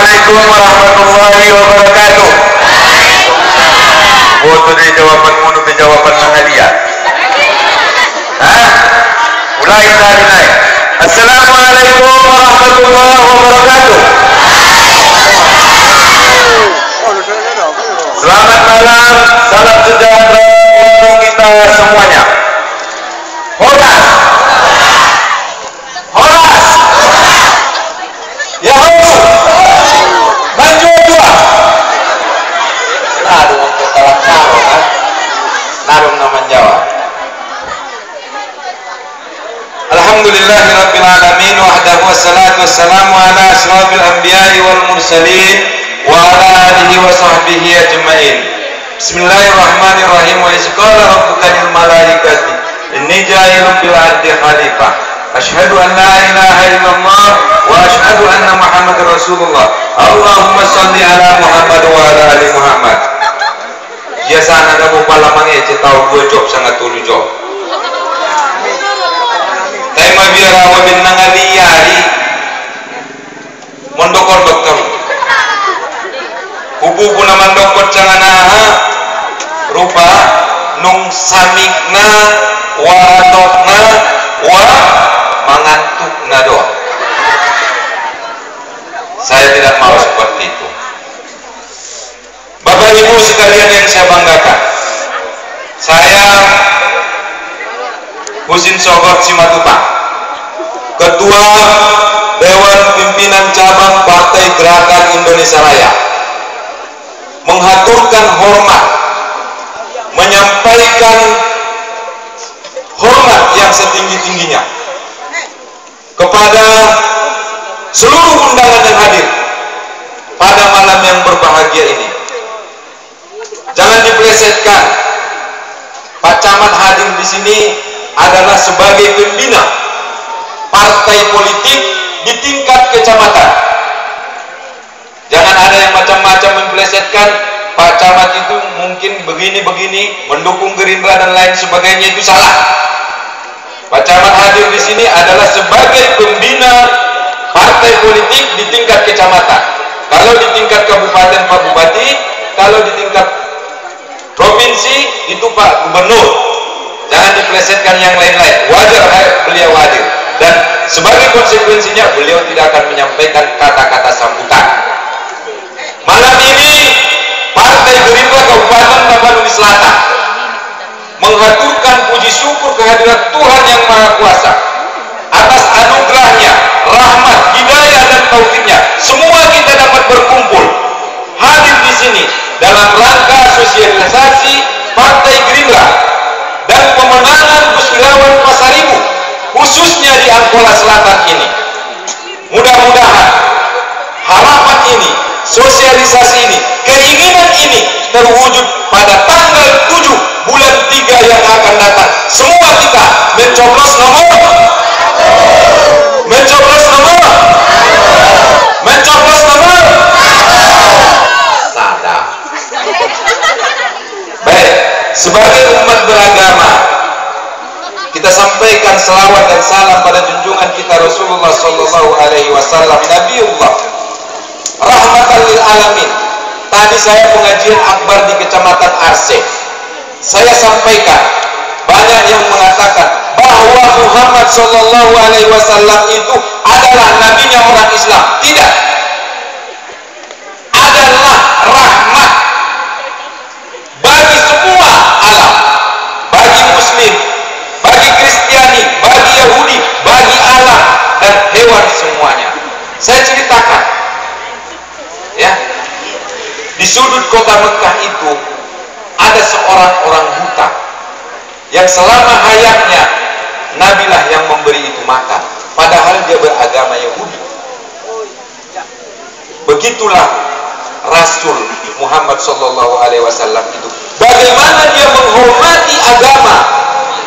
Assalamualaikum warahmatullahi wabarakatuh. Foto di jawaban munu di jawaban hadiah. Mulai tadi naik. Assalamualaikum warahmatullahi wabarakatuh. Selamat malam, salam sejahtera untuk kita semuanya. Horas, horas, Yahoo, maju dua. Narum untuk kalah karo kan? Narum nama Jawa. Alhamdulillahirabbil alamin wahdahu wassalatu wassalamu ala asyrafil anbiya'i wal mursalin wa ala alihi wa sahbihi ajma'in. Bismillahirrahmanirrahim. Wa iz qala rabbuka lil malaikati inni ja'ilun fil ardi khalifah. Asyhadu an la ilaha illallah wa asyhadu anna Muhammadar Rasulullah. Allahumma shalli ala Muhammad wa ala ali Muhammad. Biasa ada bupala mangi tahu gue job sangat tulu job. Tema biara wa bin nangaliyari mondokor dokter. Hubu puna mandokor canganaha rupa nung samikna wa adokna wa mangantukna doa. Saya tidak mau seperti itu. Bapak Ibu sekalian yang saya banggakan, saya Husin Sogor Simatupang, Ketua Dewan Pimpinan Cabang Partai Gerakan Indonesia Raya, menghaturkan hormat, menyampaikan hormat yang setinggi-tingginya kepada seluruh undangan yang hadir pada malam yang berbahagia ini. Jangan dipelesetkan, Pak Camat hadir di sini adalah sebagai pembina partai politik di tingkat kecamatan. Jangan ada yang macam-macam mempelesetkan Pak Camat itu mungkin begini-begini, mendukung Gerindra dan lain sebagainya, itu salah. Pak Camat hadir di sini adalah sebagai pembina partai politik di tingkat kecamatan. Kalau di tingkat kabupaten Pak Bupati, kalau di tingkat provinsi itu Pak Gubernur. Jangan dipelesetkan yang lain-lain. Wajar beliau hadir, dan sebagai konsekuensinya beliau tidak akan menyampaikan kata-kata sambutan. Malam ini Partai Gerindra Kabupaten Tapanuli Selatan menghaturkan puji syukur kehadiran Tuhan Yang Maha Kuasa atas anugerahnya, rahmat, hidayah dan taufiknya. Semua kita dapat berkumpul hadir di sini dalam rangka sosialisasi Partai Gerindra dan pemenangan Gus Irawan Pasaribu, khususnya di Angkola Selatan ini. Mudah-mudahan harapan ini, sosialisasi ini, keinginan ini terwujud pada tanggal 7 bulan 3 yang akan datang. Semua kita mencoblos nomor, mencoblos nomor, mencoblos nomor. Sadar. Baik, sebagai umat beragama, kita sampaikan selawat dan salam pada junjungan kita Rasulullah Sallallahu Alaihi Wasallam, Nabiullah, rahmatan lil alamin. Tadi saya pengajian akbar di Kecamatan Aceh. Saya sampaikan, banyak yang mengatakan bahwa Muhammad Sallallahu Alaihi Wasallam itu adalah nabinya orang Islam. Tidak, adalah rahmat bagi semua alam, bagi Muslim, bagi Kristiani, bagi Yahudi, bagi alam dan hewan semuanya. Saya ceritakan, ya, di sudut kota Mekah itu ada seorang orang buta yang selama hayatnya Nabilah yang memberi itu makan, padahal dia beragama Yahudi. Begitulah Rasul Muhammad Sallallahu Alaihi Wasallam itu, bagaimana dia menghormati agama,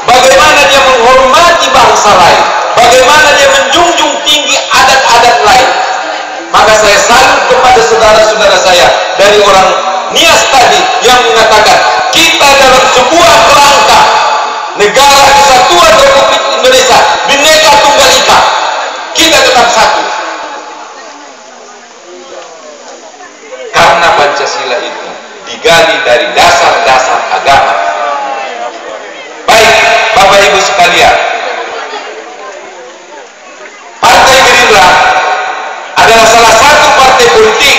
bagaimana dia menghormati bangsa lain, bagaimana dia menjunjung tinggi adat-adat lain. Maka saya salut kepada saudara-saudara saya dari orang Nias tadi yang mengatakan kita dalam sebuah kerangka negara kesatuan Republik Indonesia, Bhinneka Tunggal Ika, kita tetap satu. Gerindra adalah salah satu partai politik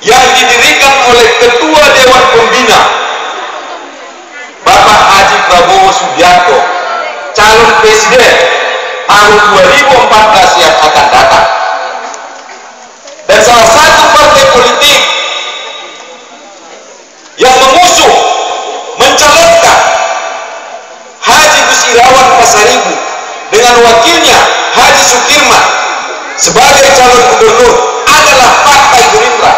yang didirikan oleh Ketua Dewan Pembina Bapak Haji Prabowo Subianto, calon presiden tahun 2014 yang akan datang. Dan salah satu partai politik yang mengusung, mencalonkan Haji Gus Irawan Pasaribu dengan wakilnya Haji Sukirman sebagai calon gubernur adalah Partai Gerindra.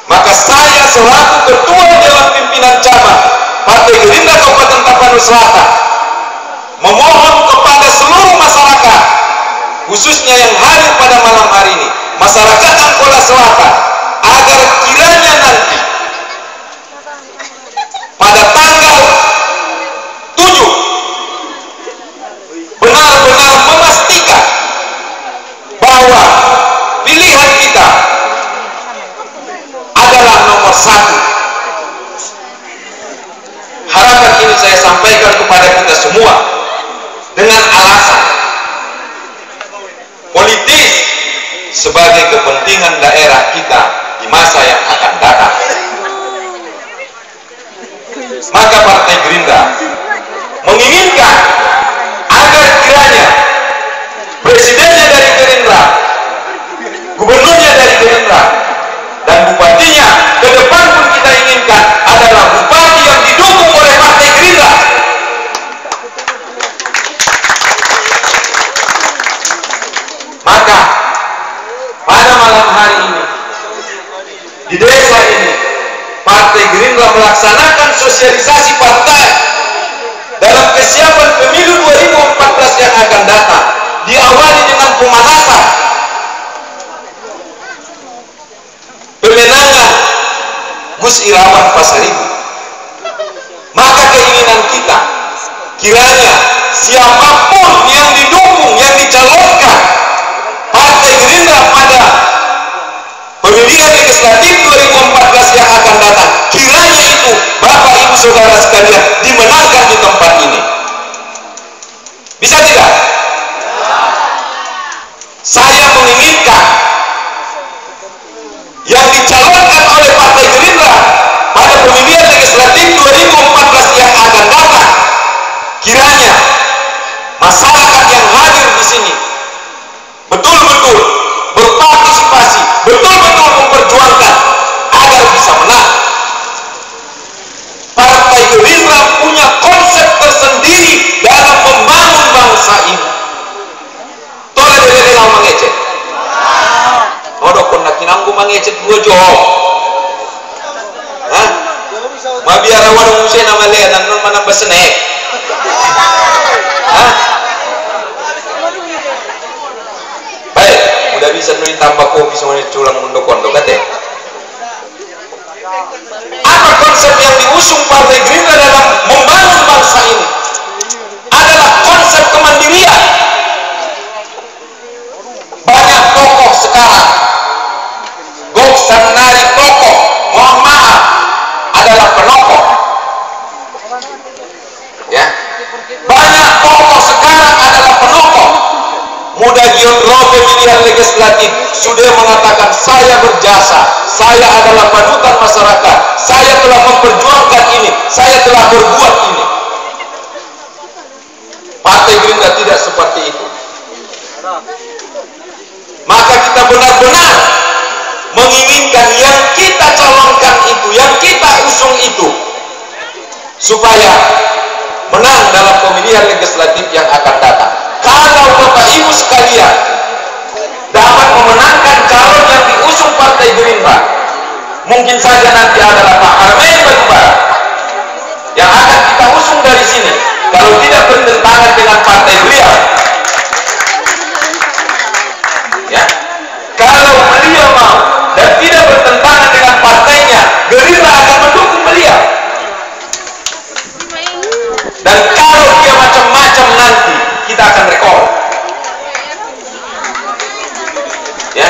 Maka saya selaku Ketua Dewan Pimpinan Cabang Partai Gerindra Kabupaten Tapanuli Selatan memohon kepada seluruh masyarakat, khususnya yang hadir pada malam hari ini, masyarakat Angkola Selatan, agar kiranya nanti pada tanggal 7 benar-benar memastikan bahwa pilihan kita adalah nomor 1. Harapan ini saya sampaikan kepada kita semua dengan alasan politis sebagai kepentingan daerah kita di masa yang akan datang. Maka Partai Gerindra menginginkan agar kiranya presidennya dari Gerindra, gubernurnya dari Gerindra, dan bupatinya ke depan pun kita inginkan adalah bupati yang didukung oleh Partai Gerindra. Maka pada malam hari ini di desa ini Partai Gerindra melaksanakan sosialisasi partai dalam kesiapan pemilu 2014 yang akan datang, diawali dengan pemanasan pemenangan Gus Irawan Pasaribu. Maka keinginan kita kiranya siapapun yang didukung, yang dicalonkan Partai Gerindra pada pemilihan legislatif 2014 yang akan datang, kiranya itu Bapak Ibu Saudara sekalian dimenangkan di tempat ini. Bisa tidak? Saya menginginkan yang dicalonkan oleh Partai Gerindra pada pemilihan legislatif 2014 yang akan datang, kiranya masyarakat yang hadir di sini betul-betul berpartisipasi, betul-betul memperjuangkan agar bisa menang. Partai Gerindra punya konsep tersendiri dalam membangun bangsa ini. Tolong dari lama mengecek. Modok pun nak kinanggu mengecek dua jauh. Hah? Mabiara warung musik nama leanan non mana besenek. Hah? Baik, udah bisa nulis tambah kopi semuanya culang mundok-mundok kate. Apa konsep yang diusung Partai Gerindra dalam membangun bangsa ini? Adalah konsep kemandirian. Banyak tokoh sekarang, goksan nari tokoh, mohon maaf, adalah penokoh. Ya, banyak tokoh sekarang adalah penokoh. Muda Gion Robe pilihan legislatif sudah mengatakan saya berjasa, saya adalah panutan masyarakat, saya telah memperjuangkan ini, saya telah berbuat ini. Partai Gerindra tidak seperti itu. Maka kita benar-benar menginginkan yang kita calonkan itu, yang kita usung itu, supaya menang dalam pemilihan legislatif yang akan datang. Kalau Bapak Ibu sekalian dapat memenangkan calon yang diusung Partai Gerindra, mungkin saja nanti adalah Pak Armen Batubara yang akan kita usung dari sini, kalau tidak bertentangan dengan partai beliau. Ya, kalau beliau mau dan tidak bertentangan dengan partainya, Gerindra akan mendukung beliau. Dan kalau dia macam-macam nanti, kita akan rekor. Ya,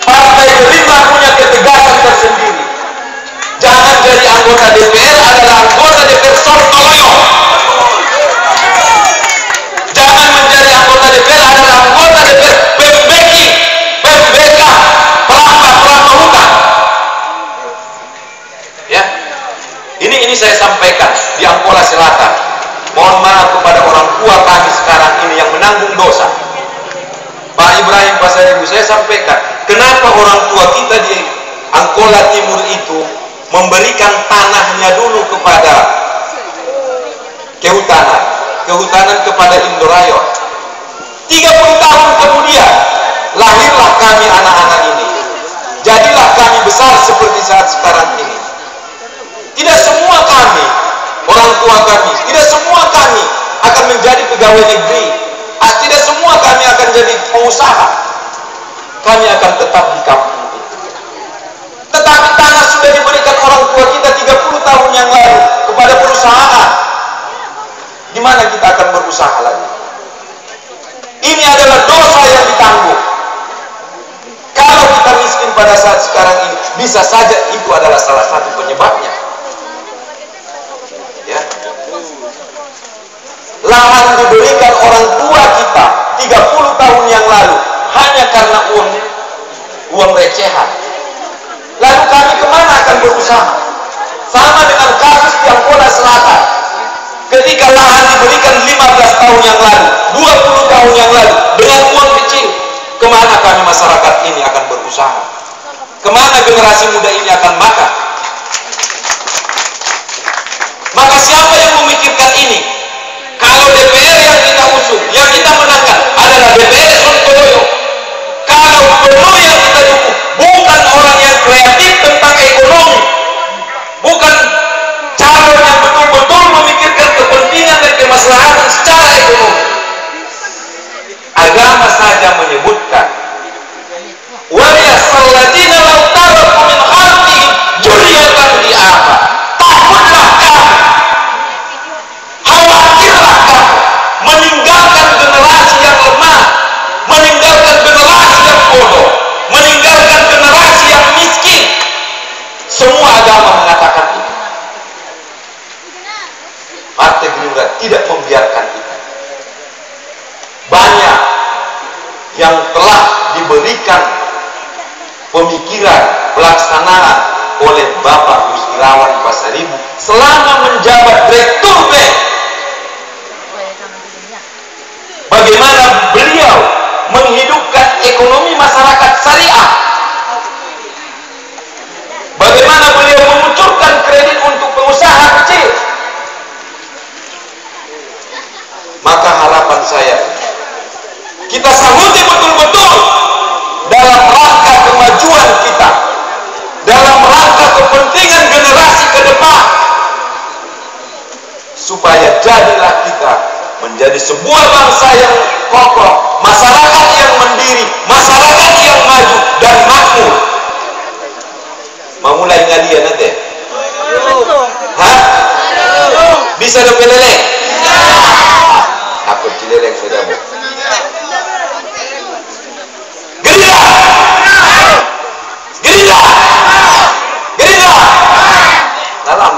Partai Gerindra punya ketegasan tersendiri. tua kami sekarang ini yang menanggung dosa. Pak Ibrahim Pasaribu, saya sampaikan, kenapa orang tua kita di Angkola Timur itu memberikan tanahnya dulu kepada kehutanan kepada Indorayon. 30 tahun kemudian lahirlah kami anak-anak ini. Jadilah kami besar seperti saat sekarang ini. Tidak semua kami, orang tua kami, tidak semua kami akan menjadi pegawai negeri. Tidak semua kami akan jadi pengusaha. Kami akan tetap di kampung itu. Tetapi tanah sudah diberikan orang tua kita 30 tahun yang lalu kepada perusahaan. Di mana kita akan berusaha lagi? Ini adalah dosa yang ditanggung. Kalau kita miskin pada saat sekarang ini, bisa saja itu adalah salah satu penyebabnya. Ya. Lahan diberikan orang tua kita 30 tahun yang lalu hanya karena uang recehan. Lalu kami kemana akan berusaha? Sama dengan kasus di Angkola Selatan. Ketika lahan diberikan 15 tahun yang lalu, 20 tahun yang lalu, dengan uang kecil, kemana kami masyarakat ini akan berusaha? Kemana generasi muda ini akan makan? Maka siapa yang memikirkan ini? Kalau DPR yang kita usung, yang kita menangkan adalah DPR Sontoloyo. Kalau gubernur yang kita dukung bukan orang yang kreatif tentang ekonomi, bukan calon yang betul-betul memikirkan kepentingan dan kemaslahatan secara ekonomi. Agama saja menyebutkan, wa yasalladina law taraku min khalqihim dzurriyyatan di'afa. Takutlah kamu, khawatirlah kamu meninggalkan generasi yang lemah, meninggalkan generasi yang bodoh, meninggalkan generasi yang miskin. Semua agama mengatakan itu. Partai Gerindra tidak membiarkan itu. Banyak yang telah diberikan pemikiran, pelaksanaan oleh Bapak Gus Irawan Pasaribu selama menjabat Direktur Bank. Bagaimana beliau menghidupkan ekonomi masyarakat syariah, bagaimana beliau mengucurkan kredit untuk pengusaha kecil. Maka harapan saya, kita sahuti betul-betul dalam rangka kemajuan kita, dalam rangka kepentingan generasi ke depan, supaya jadilah kita menjadi sebuah bangsa yang kokoh, masyarakat yang mandiri, masyarakat yang maju dan makmur. Mau mulai ngadian nanti? Hah? Bisa dong peleleng? Takut cileleng sudah. Gerindra! Gerindra! Gerindra! Dalam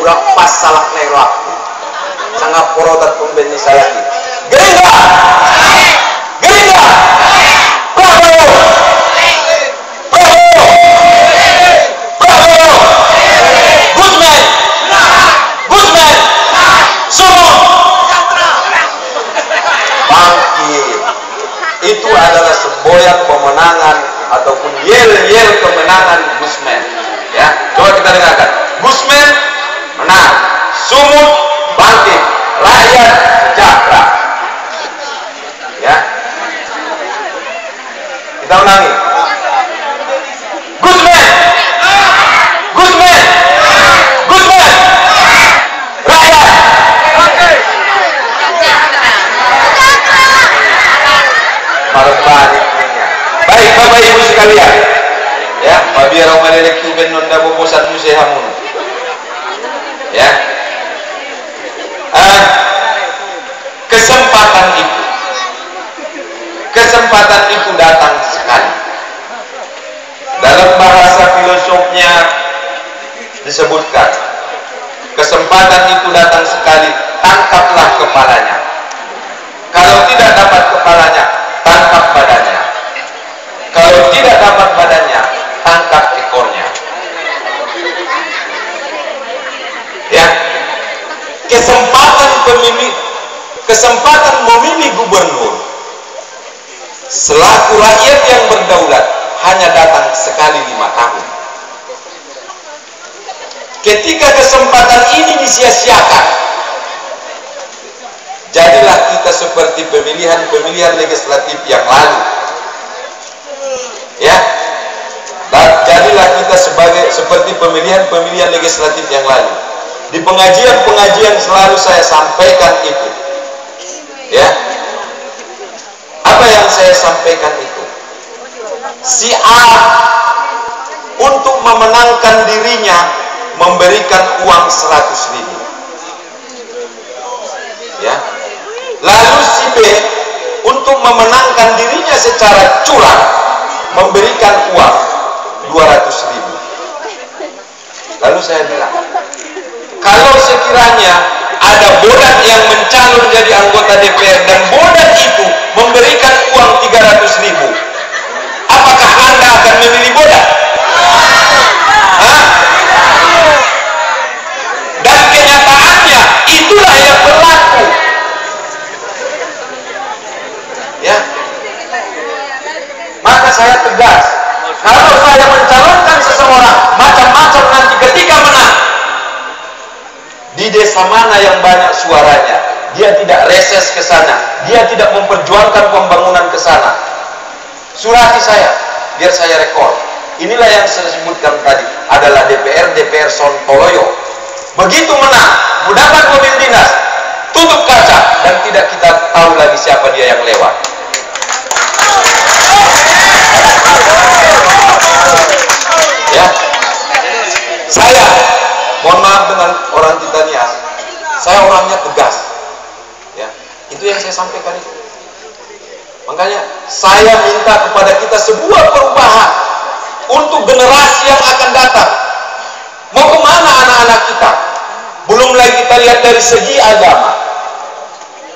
udah pas salah nelak sangat porotan pembeni saya ini. Gerindra! Gerindra! Prabowo! Prabowo! Prabowo! Gusman! Gusman! Sumo! Bangkit! Itu adalah semboyan kemenangan ataupun yel-yel kemenangan Gusman. Ya, coba kita dengarkan. Gusman menang, Sumut bangkit, rakyat sejahtera. Ya, kita ulangi. Gusman, Gusman, Gusman, rakyat. Baik Bapak Ibu sekalian, ya, Pak Biar Omalelek Tuben Nonda Bobosan Musehamun. Ya, kesempatan itu datang sekali. Dalam bahasa filosofnya disebutkan, kesempatan itu datang sekali, tangkaplah kepalanya. Kalau tidak dapat kepalanya, tangkap badannya. Kalau tidak dapat badannya, tangkap ekornya. Ya, kesempatan memilih gubernur selaku rakyat yang berdaulat hanya datang sekali 5 tahun. Ketika kesempatan ini disia-siakan, jadilah kita seperti pemilihan legislatif yang lalu, ya. Jadilah kita seperti pemilihan legislatif yang lalu. Di pengajian selalu saya sampaikan itu, ya. Apa yang saya sampaikan itu? Si A untuk memenangkan dirinya memberikan uang 100.000, ya. Lalu si B untuk memenangkan dirinya secara curang memberikan uang 200.000. Lalu saya bilang, kalau sekiranya ada bodan yang mencalon jadi anggota DPR dan bodan itu memberikan uang 300.000, apakah Anda akan memilih bodan? Hah? Dan kenyataannya itulah yang berlaku, ya. Maka saya tegas, kalau saya mencalonkan seseorang macam-macam nanti ketika menang, di desa mana yang banyak suaranya, dia tidak reses ke sana, dia tidak memperjuangkan pembangunan ke sana, surati saya, biar saya rekor. Inilah yang saya sebutkan tadi, adalah DPR Sontoloyo. Begitu menang, mendapat mobil dinas, tutup kaca, dan tidak kita tahu lagi siapa dia yang lewat. Ya, saya mohon maaf dengan orang Titanias, saya orangnya tegas, ya. Itu yang saya sampaikan itu. Makanya saya minta kepada kita sebuah perubahan untuk generasi yang akan datang. Mau kemana anak-anak kita? Belum lagi kita lihat dari segi agama,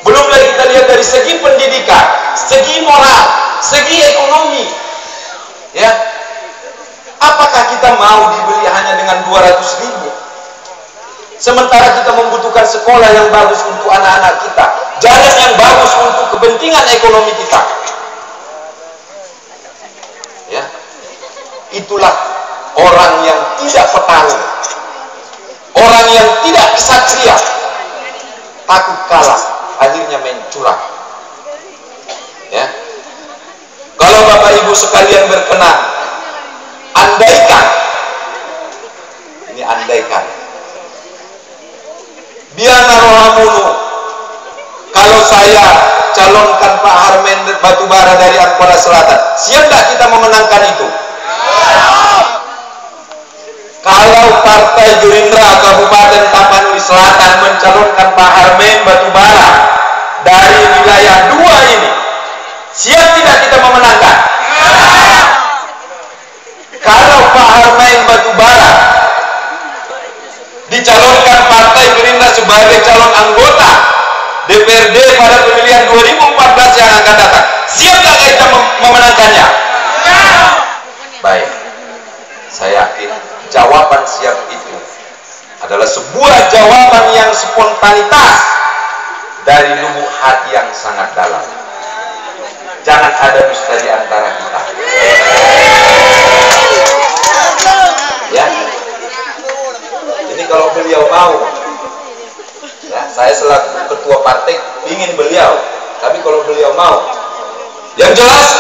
belum lagi kita lihat dari segi pendidikan, segi moral, segi ekonomi, ya. Apakah kita mau dibeli hanya dengan 200.000? Sementara kita membutuhkan sekolah yang bagus untuk anak-anak kita, jalan yang bagus untuk kepentingan ekonomi kita, ya. Itulah orang yang tidak petarung, orang yang tidak kesatria, takut kalah, akhirnya main curang, ya. Kalau Bapak Ibu sekalian berkenan, andaikan, ini andaikan, biana rohamunu, kalau saya calonkan Pak Harmen Batubara dari Ampera Selatan, siap tak kita memenangkan itu? Kalau Partai Gerindra Kabupaten Tapanuli Selatan mencalonkan Pak Harmen Batubara dari wilayah 2 ini, siap tidak kita memenangkan? Kalau Pak Harmen Batubara dicalonkan Partai Gerindra sebagai calon anggota DPRD pada pemilihan 2014 yang akan datang, siap tak kita memenangkannya? Baik, saya yakin jawaban siap itu adalah sebuah jawaban yang spontanitas dari lubuk hati yang sangat dalam. Jangan ada dusta di antara kita, ya. Ini kalau beliau mau, ya, saya selaku ketua partai ingin beliau, tapi kalau beliau mau, yang jelas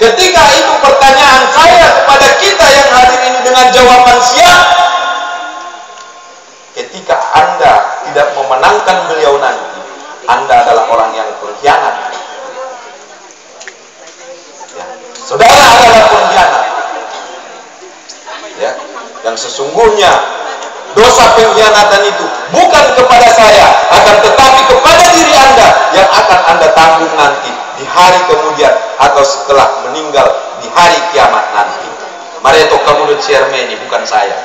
ketika itu pertanyaan saya kepada kita yang hadir ini dengan jawaban siap, ketika Anda tidak memenangkan beliau nanti, Anda adalah orang yang pengkhianat, ya. Saudara adalah pengkhianat, ya. Yang sesungguhnya dosa pengkhianatan itu bukan kepada saya, akan tetapi kepada diri Anda yang akan Anda tanggung nanti di hari kemudian atau setelah meninggal di hari kiamat nanti. Mari toh kamu udah ini bukan saya,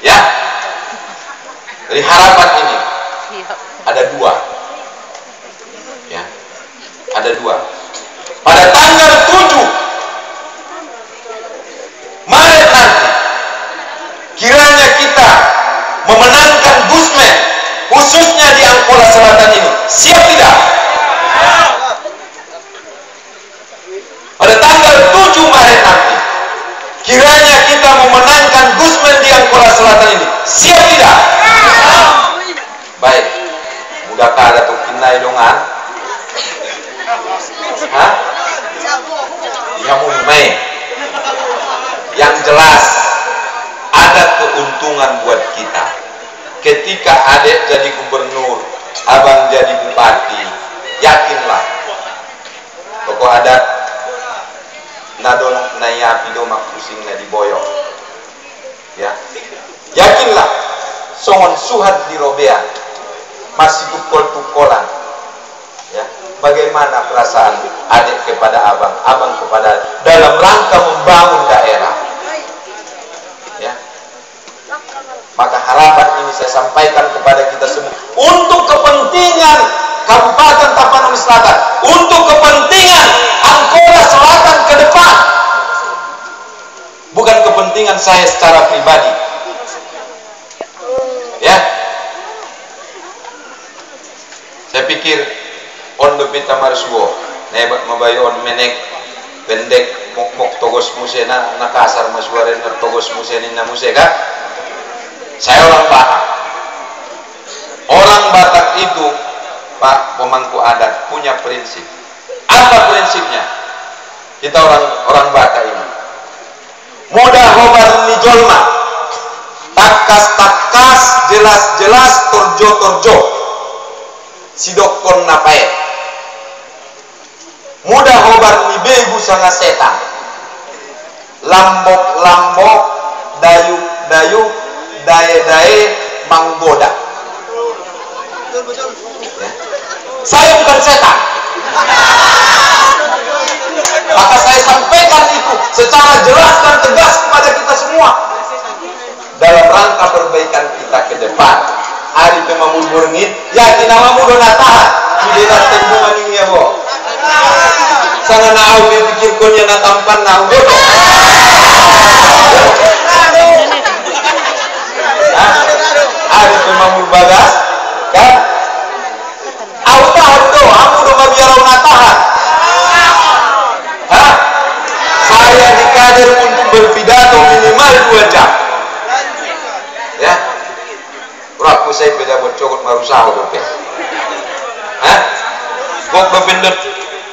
ya. Dari harapan ini ada 2, ya, ada 2. Pada tanggal 7 Maret nanti, kiranya kita Angkola Selatan ini? Siap tidak? Pada tanggal 7 Maret nanti, kiranya kita memenangkan Gusmen di Angkola Selatan ini. Siap tidak? Baik. Mudah kada tuh kinai dongan. Hah? Ya mulai. Yang jelas ada keuntungan buat kita. Ketika adik jadi gubernur, abang jadi bupati, yakinlah tokoh adat nadon nayapi domak pusing na diboyong. Ya, yakinlah songon suhat di robean masih tukol-tukolan. Ya, bagaimana perasaan adik kepada abang, abang kepada adik, dalam rangka membangun daerah. Ya, maka harapan ini saya sampaikan kepada kita semua untuk kepentingan Kabupaten Tapanuli Selatan, untuk kepentingan Angkola Selatan ke depan, bukan kepentingan saya secara pribadi. Ya, saya pikir on bepita marsuo nebat mabayon menek pendek mok togos musena nakasar masuaren togos musenin na museka. Saya orang Batak. Orang Batak itu, Pak pemangku adat, punya prinsip. Apa prinsipnya? Kita orang Batak ini mudah hobar nijolma, takas jelas torjo sidokon napae, mudah hobar ni begu sanga setan, lambok dayu daye manggoda. Ya. Saya bukan setan, maka saya sampaikan itu secara jelas dan tegas kepada kita semua dalam rangka perbaikan kita ke depan. Hari pemamul burngit ya kinamamu donatahan tidak tembungan ini ya bo sana naau dipikir konya na tampan naau dodo. Hari pemamul bagas kan au tahan do amu do mabiarau natahan. Saya dikader untuk berpidato minimal 2 jam. Ya, aku saya beda bercokot marusah dope. Kok bependut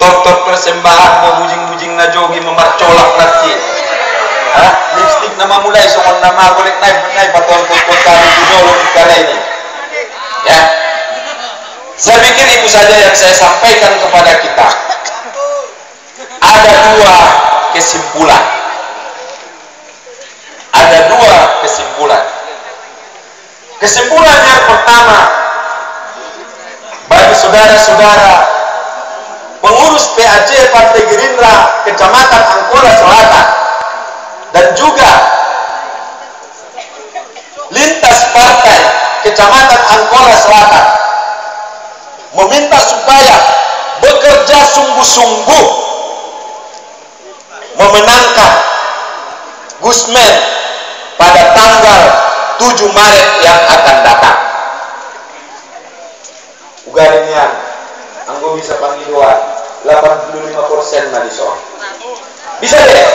tortor persembahan mau bujing-bujing na jogi memarcolak nanti. Lipstick nama mulai songon nama golek naik patol pot kali dulu kali ini. Ya, saya pikir itu saja yang saya sampaikan kepada kita. Ada 2 kesimpulan. Ada 2 kesimpulan. Kesimpulan yang pertama, bagi saudara-saudara pengurus PAC Partai Gerindra Kecamatan Angkola Selatan dan juga lintas partai Kecamatan Angkola Selatan meminta supaya bekerja sungguh-sungguh memenangkan Gusmen pada tanggal 7 Maret yang akan datang. Ugarinian, anggo bisa panggil doa 85% Madison. Bisa deh?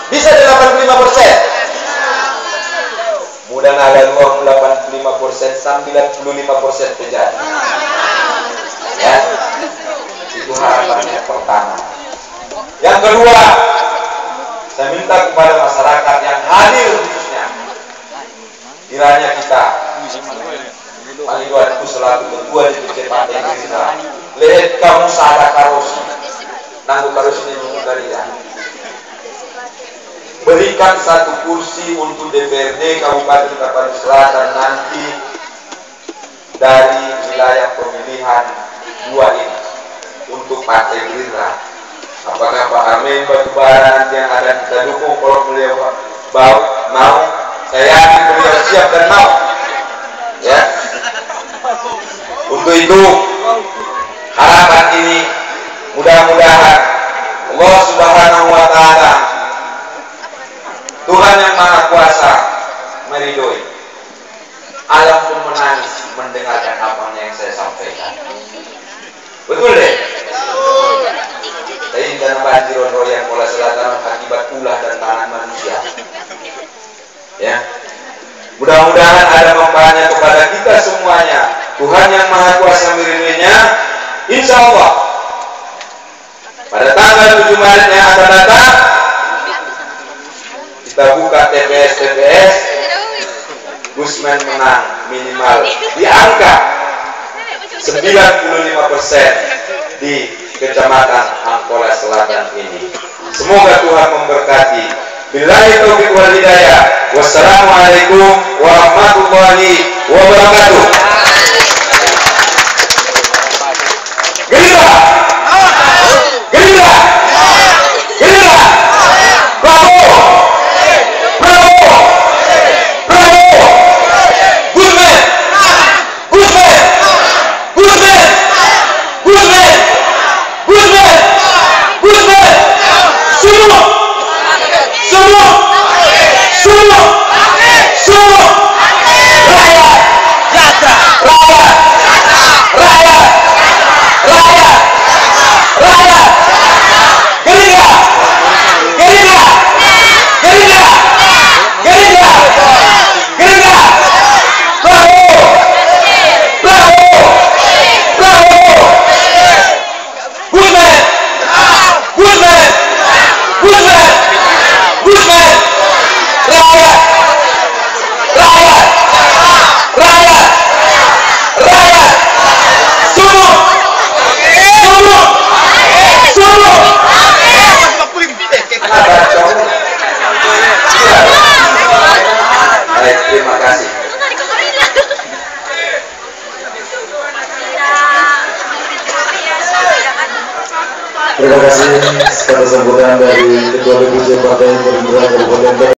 Bisa deh 85%? Mudah ada uang 85%, 95% terjadi. Ya, itu harapan yang pertama. Yang kedua, saya minta kepada masyarakat yang hadir khususnya, kiranya kita panggilanku selaku ketua di Partai Gerindra, lihat kamu sadar karosi, nanggu karosi ini dari ya. Berikan 1 kursi untuk DPRD Kabupaten Tapanuli Selatan nanti dari wilayah pemilihan 2 ini untuk Partai Gerindra. Apakah Pak Amin Batubara nanti yang ada kita dukung? Kalau beliau mau, saya yakin beliau siap dan mau. Ya. Untuk itu harapan ini mudah-mudahan Allah Subhanahu wa Ta'ala, Tuhan yang Maha Kuasa, meridhoi. Alam pun menangis mendengarkan apa yang saya sampaikan. Betul deh? Tapi karena banjir Royan Pola Selatan akibat ulah dan tangan manusia. Ya, mudah-mudahan ada manfaatnya kepada kita semuanya. Tuhan yang Maha Kuasa meridhoinya, insya Allah pada tanggal 7 Maret yang akan datang kita buka TPS Gusman menang minimal di angka 95% di Kecamatan Angkola Selatan ini. Semoga Tuhan memberkati. Billahi taufiq wal hidayah. Wassalamualaikum warahmatullahi wabarakatuh. Gerindra, Gerindra, Gerindra, Prabowo, Prabowo, Prabowo, Gusman, Gusman, Gusman, Gusman, Gusman, Gusman, semua, semua, semua, semua, rakyat, rakyat, rakyat, rakyat, rakyat, rakyat, Gerindra, Gerindra, Gerindra, Gerindra, Gerindra, Prabowo, Prabowo, Prabowo, Gusman, Gusman, Gusman, Gusman, rakyat, rakyat, rakyat, rakyat, semua, semua, semua. Baik, terima kasih. Terima kasih atas sambutan dari Ketua DPC Partai Gerindra Kabupaten